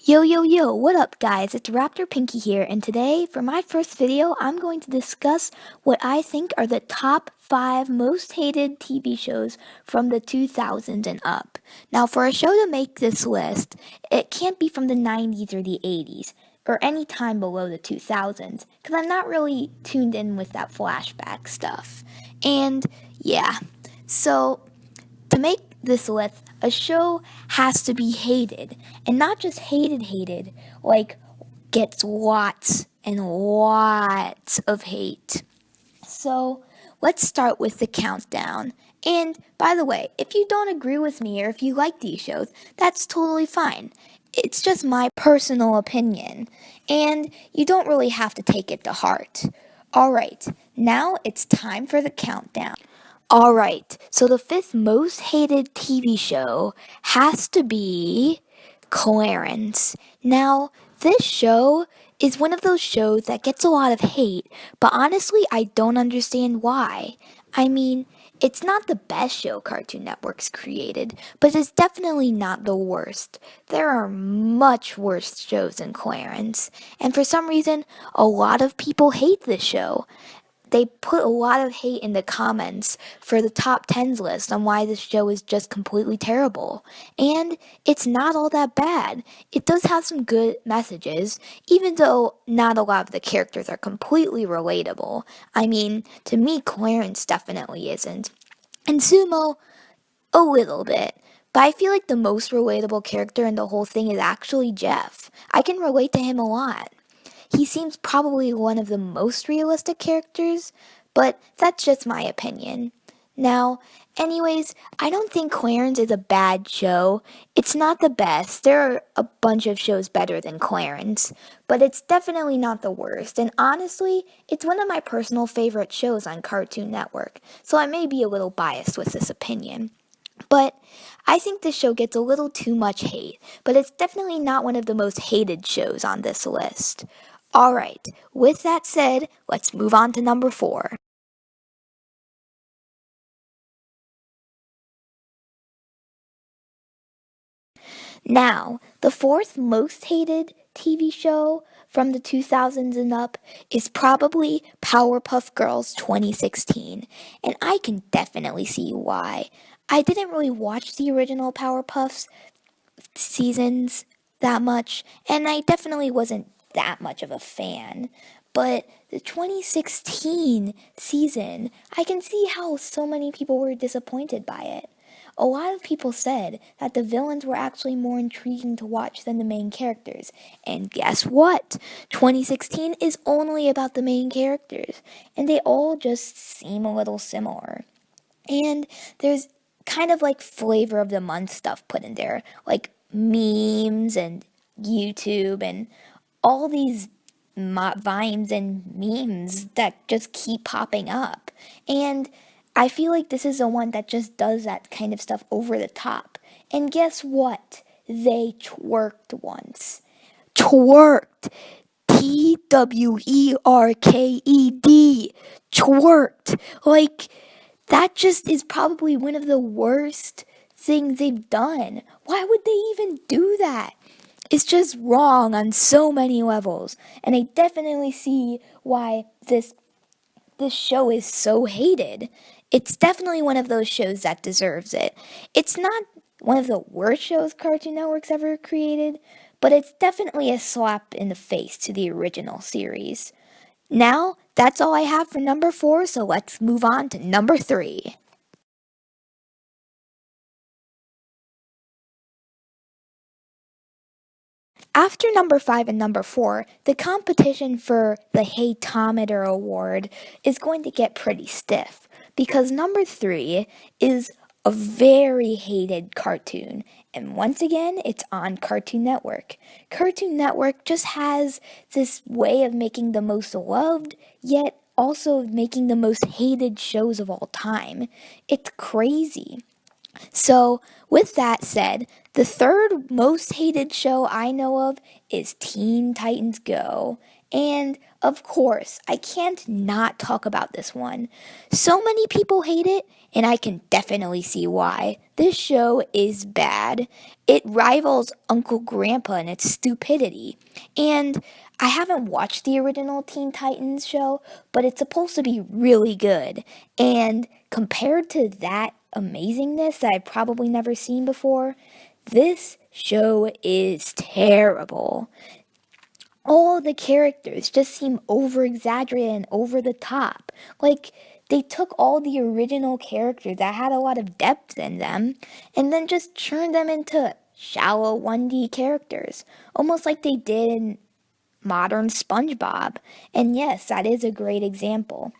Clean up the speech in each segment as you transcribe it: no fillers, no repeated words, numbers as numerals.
Yo, what up guys? It's Raptor Pinky here, and today, for my first video, I'm going to discuss what I think are the top 5 most hated TV shows from the 2000s and up. Now, for a show to make this list, it can't be from the 90s or the 80s, or any time below the 2000s, because I'm not really tuned in with that flashback stuff. And yeah, so to make this list, a show has to be hated, and not just hated, like gets lots and lots of hate. So let's start with the countdown. And by the way, if you don't agree with me or if you like these shows, that's totally fine. It's just my personal opinion, and you don't really have to take it to heart. Alright, now it's time for the countdown. Alright, so the fifth most hated TV show has to be Clarence. Now, this show is one of those shows that gets a lot of hate, but honestly, I don't understand why. I mean, it's not the best show Cartoon Network's created, but it's definitely not the worst. There are much worse shows than Clarence, and for some reason, a lot of people hate this show. They put a lot of hate in the comments for the top 10s list on why this show is just completely terrible. And it's not all that bad. It does have some good messages, even though not a lot of the characters are completely relatable. I mean, to me, Clarence definitely isn't. And Sumo, a little bit. But I feel like the most relatable character in the whole thing is actually Jeff. I can relate to him a lot. He seems probably one of the most realistic characters, but that's just my opinion. Now, anyways, I don't think Clarence is a bad show. It's not the best. There are a bunch of shows better than Clarence, but it's definitely not the worst. And honestly, it's one of my personal favorite shows on Cartoon Network, so I may be a little biased with this opinion. But I think this show gets a little too much hate, but it's definitely not one of the most hated shows on this list. Alright, with that said, let's move on to number 4. Now, the fourth most hated TV show from the 2000s and up is probably Powerpuff Girls 2016, and I can definitely see why. I didn't really watch the original Powerpuffs seasons that much, and I definitely wasn't that much of a fan. But the 2016 season, I can see how so many people were disappointed by it. A lot of people said that the villains were actually more intriguing to watch than the main characters. And guess what? 2016 is only about the main characters, and they all just seem a little similar. And there's kind of like flavor of the month stuff put in there, like memes and YouTube and all these vines and memes that just keep popping up. And I feel like this is the one that just does that kind of stuff over the top. And guess what? They twerked once. Twerked. Twerked. Twerked. Like, that just is probably one of the worst things they've done. Why would they even do that? It's just wrong on so many levels, and I definitely see why this show is so hated. It's definitely one of those shows that deserves it. It's not one of the worst shows Cartoon Network's ever created, but it's definitely a slap in the face to the original series. Now, that's all I have for number 4, so let's move on to number 3. After number 5 and number 4, the competition for the Haytometer Award is going to get pretty stiff because number 3 is a very hated cartoon, and once again, it's on Cartoon Network. Cartoon Network just has this way of making the most loved, yet also making the most hated shows of all time. It's crazy. So, with that said, the third most hated show I know of is Teen Titans Go. And of course, I can't not talk about this one. So many people hate it, and I can definitely see why. This show is bad. It rivals Uncle Grandpa in its stupidity. And I haven't watched the original Teen Titans show, but it's supposed to be really good. And compared to that amazingness that I've probably never seen before, this show is terrible. All the characters just seem over exaggerated and over the top. Like, they took all the original characters that had a lot of depth in them and then just turned them into shallow 1D characters, almost like they did in modern SpongeBob. And yes, that is a great example.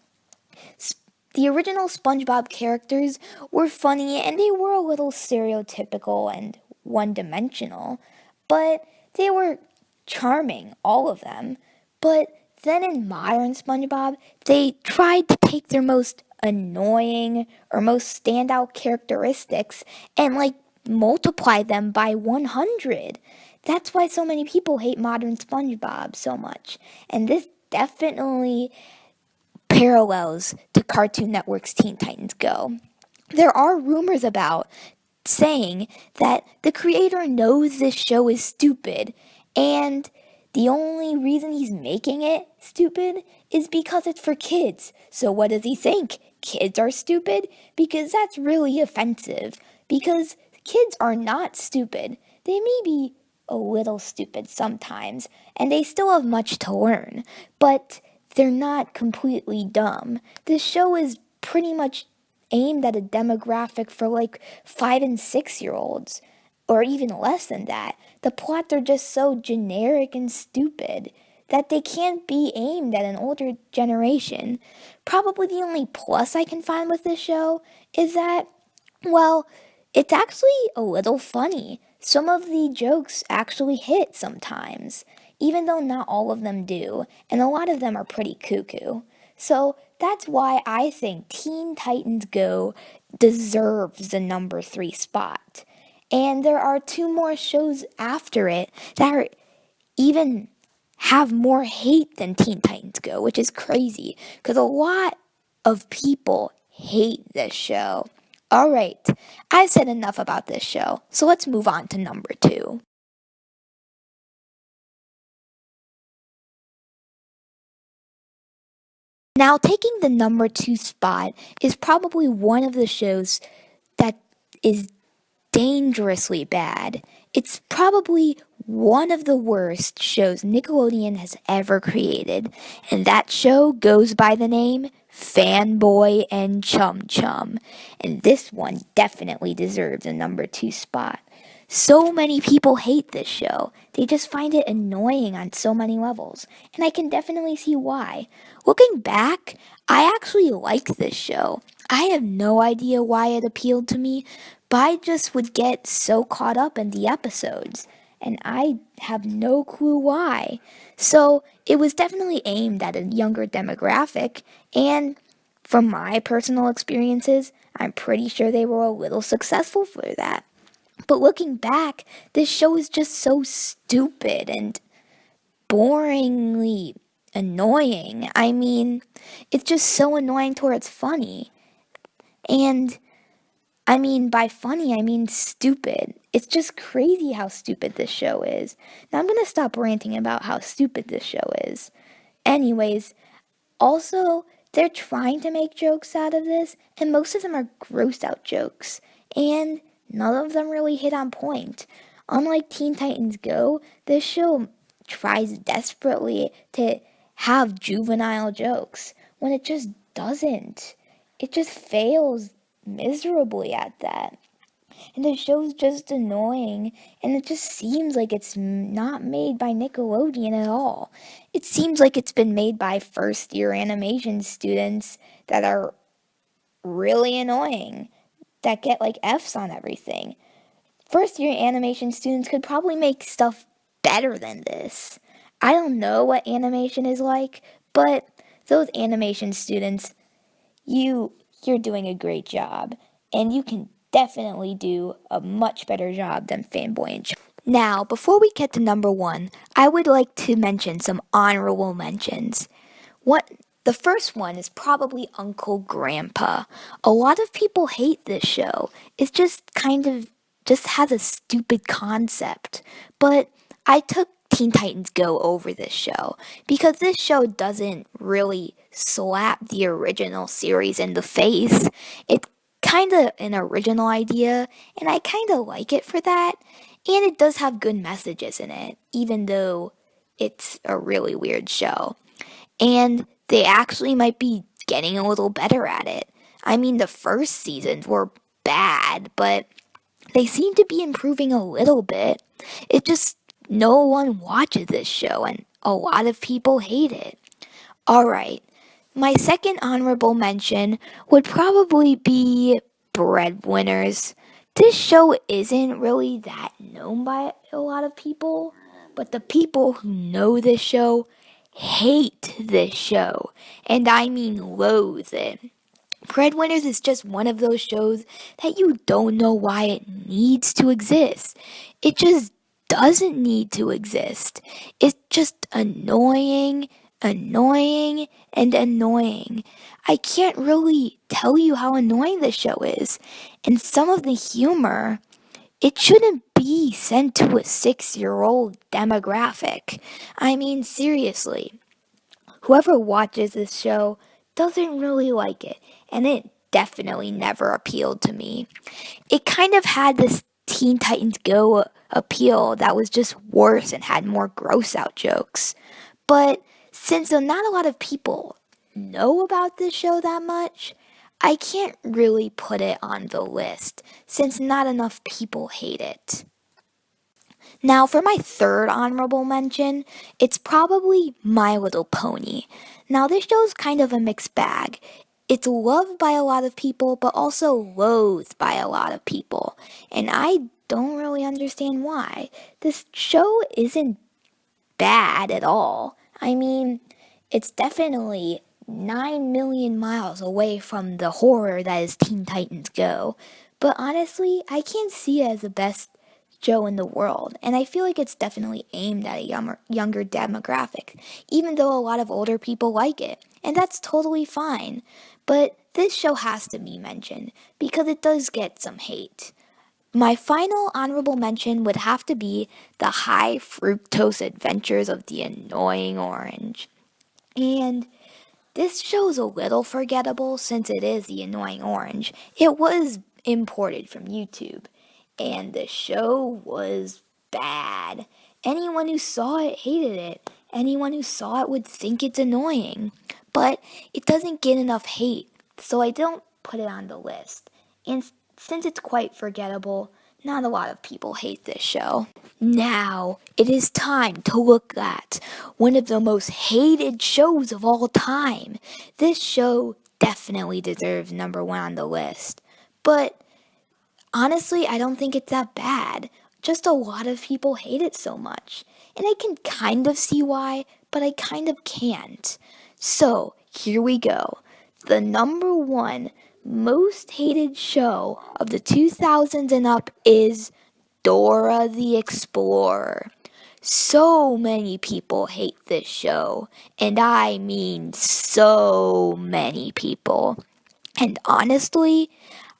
The original SpongeBob characters were funny and they were a little stereotypical and one dimensional, but they were charming, all of them. But then in modern SpongeBob, they tried to take their most annoying or most standout characteristics and multiply them by 100. That's why so many people hate modern SpongeBob so much. And this definitely parallels to Cartoon Network's Teen Titans Go. There are rumors about saying that the creator knows this show is stupid, and the only reason he's making it stupid is because it's for kids. So what does he think? Kids are stupid? Because that's really offensive. Because kids are not stupid. They may be a little stupid sometimes, and they still have much to learn, but they're not completely dumb. This show is pretty much aimed at a demographic for 5 and 6 year olds, or even less than that. The plots are just so generic and stupid that they can't be aimed at an older generation. Probably the only plus I can find with this show is that, well, it's actually a little funny. Some of the jokes actually hit sometimes, even though not all of them do, and a lot of them are pretty cuckoo. So that's why I think Teen Titans Go deserves the number 3 spot. And there are 2 more shows after it that are even have more hate than Teen Titans Go, which is crazy because a lot of people hate this show. Alright, I've said enough about this show, so let's move on to number 2. Now, taking the number 2 spot is probably one of the shows that is dangerously bad. It's probably one of the worst shows Nickelodeon has ever created, and that show goes by the name Fanboy and Chum Chum, and this one definitely deserves a number 2 spot. So many people hate this show. They just find it annoying on so many levels, and I can definitely see why. Looking back, I actually like this show. I have no idea why it appealed to me, but I just would get so caught up in the episodes, and I have no clue why. So it was definitely aimed at a younger demographic, and from my personal experiences, I'm pretty sure they were a little successful for that. But looking back, this show is just so stupid and boringly annoying. I mean, it's just so annoying to where it's funny. And I mean, by funny, I mean stupid. It's just crazy how stupid this show is. Now I'm gonna stop ranting about how stupid this show is. Anyways, also, they're trying to make jokes out of this, and most of them are grossed out jokes. And none of them really hit on point. Unlike Teen Titans Go, this show tries desperately to have juvenile jokes when it just doesn't. It just fails miserably at that. And the show's just annoying, and it just seems like it's not made by Nickelodeon at all. It seems like it's been made by first year animation students that are really annoying, that get F's on everything. First year animation students could probably make stuff better than this. I don't know what animation is like, but those animation students, you're doing a great job, and you can definitely do a much better job than Fanboy and Chum. Now, before we get to number 1, I would like to mention some honorable mentions. What The first one is probably Uncle Grandpa. A lot of people hate this show. It's just kind of just has a stupid concept. But I took Teen Titans Go over this show because this show doesn't really slap the original series in the face. It's kind of an original idea, and I kind of like it for that. And it does have good messages in it, even though it's a really weird show. And they actually might be getting a little better at it. I mean, the first seasons were bad, but they seem to be improving a little bit. It just, no one watches this show, and a lot of people hate it. Alright, my second honorable mention would probably be Breadwinners. This show isn't really that known by a lot of people, but the people who know this show hate this show, and I mean loathe it. Breadwinners is just one of those shows that you don't know why it needs to exist. It just doesn't need to exist. It's just annoying, annoying, and annoying. I can't really tell you how annoying this show is. And some of the humor, it shouldn't be sent to a 6-year-old demographic. I mean, seriously. Whoever watches this show doesn't really like it, and it definitely never appealed to me. It kind of had this Teen Titans Go appeal that was just worse and had more gross out jokes. But since not a lot of people know about this show that much, I can't really put it on the list since not enough people hate it. Now, for my third honorable mention, it's probably My Little Pony. Now, this show's kind of a mixed bag. It's loved by a lot of people, but also loathed by a lot of people. And I don't really understand why. This show isn't bad at all. I mean, it's definitely 9 million miles away from the horror that is Teen Titans Go. But honestly, I can't see it as the best show in the world, and I feel like it's definitely aimed at a younger demographic, even though a lot of older people like it, and that's totally fine. But this show has to be mentioned because it does get some hate. My final honorable mention would have to be the high fructose adventures of the annoying orange. And this show's a little forgettable since it is the annoying orange. It was imported from YouTube, and the show was bad. Anyone who saw it hated it. Anyone who saw it would think it's annoying. But it doesn't get enough hate, so I don't put it on the list. And since it's quite forgettable, not a lot of people hate this show. Now, it is time to look at one of the most hated shows of all time. This show definitely deserves number one on the list. But honestly, I don't think it's that bad. Just a lot of people hate it so much. And I can kind of see why, but I kind of can't. So, here we go. The number one most hated show of the 2000s and up is Dora the Explorer. So many people hate this show, and I mean so many people. And honestly,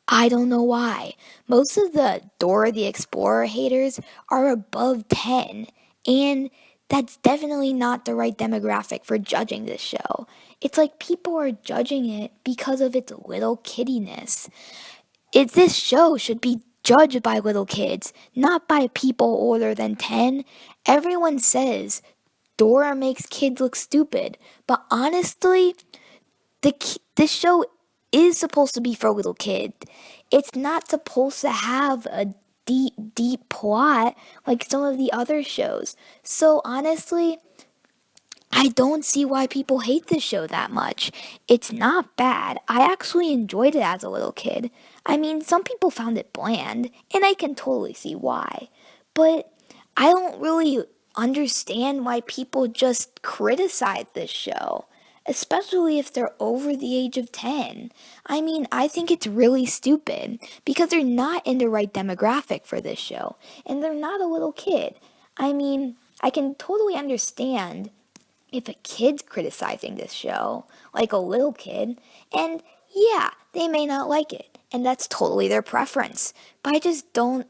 I don't know why. Most of the Dora the Explorer haters are above 10, and that's definitely not the right demographic for judging this show. It's like people are judging it because of its little kiddiness. This show should be judged by little kids, not by people older than 10. Everyone says Dora makes kids look stupid, but honestly, this show is supposed to be for little kids. It's not supposed to have a deep plot like some of the other shows. So honestly, I don't see why people hate this show that much. It's not bad. I actually enjoyed it as a little kid. I mean, some people found it bland, and I can totally see why. But I don't really understand why people just criticize this show, especially if they're over the age of 10. I mean, I think it's really stupid because they're not in the right demographic for this show, and they're not a little kid. I mean, I can totally understand if a kid's criticizing this show, like a little kid, and yeah, they may not like it, and that's totally their preference. But I just don't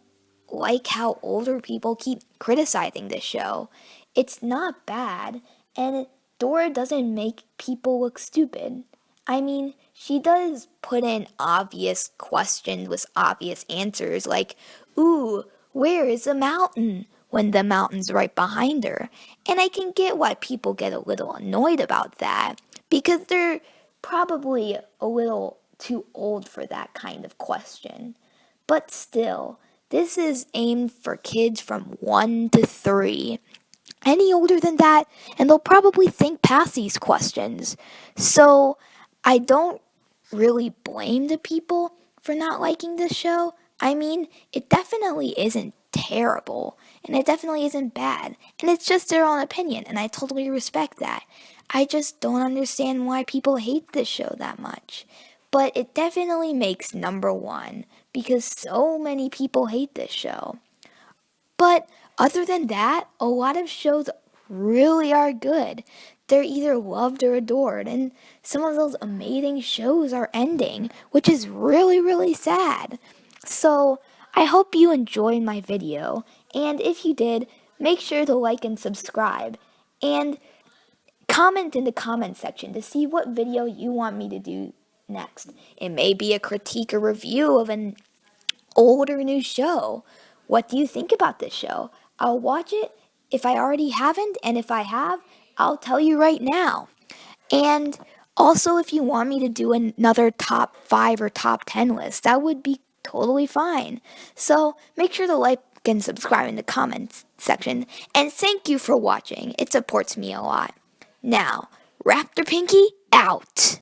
like how older people keep criticizing this show. It's not bad, and Dora doesn't make people look stupid. I mean, she does put in obvious questions with obvious answers, like, ooh, where is the mountain? When the mountain's right behind her. And I can get why people get a little annoyed about that, because they're probably a little too old for that kind of question. But still, this is aimed for kids from 1 to 3. Any older than that, and they'll probably think past these questions. So I don't really blame the people for not liking this show. I mean, it definitely isn't terrible, and it definitely isn't bad, and it's just their own opinion, and I totally respect that. I just don't understand why people hate this show that much. But it definitely makes number one because so many people hate this show. But other than that, a lot of shows really are good. They're either loved or adored, and some of those amazing shows are ending, which is really, really sad. So, I hope you enjoyed my video, and if you did, make sure to like and subscribe, and comment in the comment section to see what video you want me to do next. It may be a critique or review of an old or new show. What do you think about this show? I'll watch it if I already haven't, and if I have, I'll tell you right now. And also, if you want me to do another top 5 or top 10 list, that would be totally fine. So make sure to like and subscribe in the comments section. And thank you for watching. It supports me a lot. Now, Raptor Pinky out.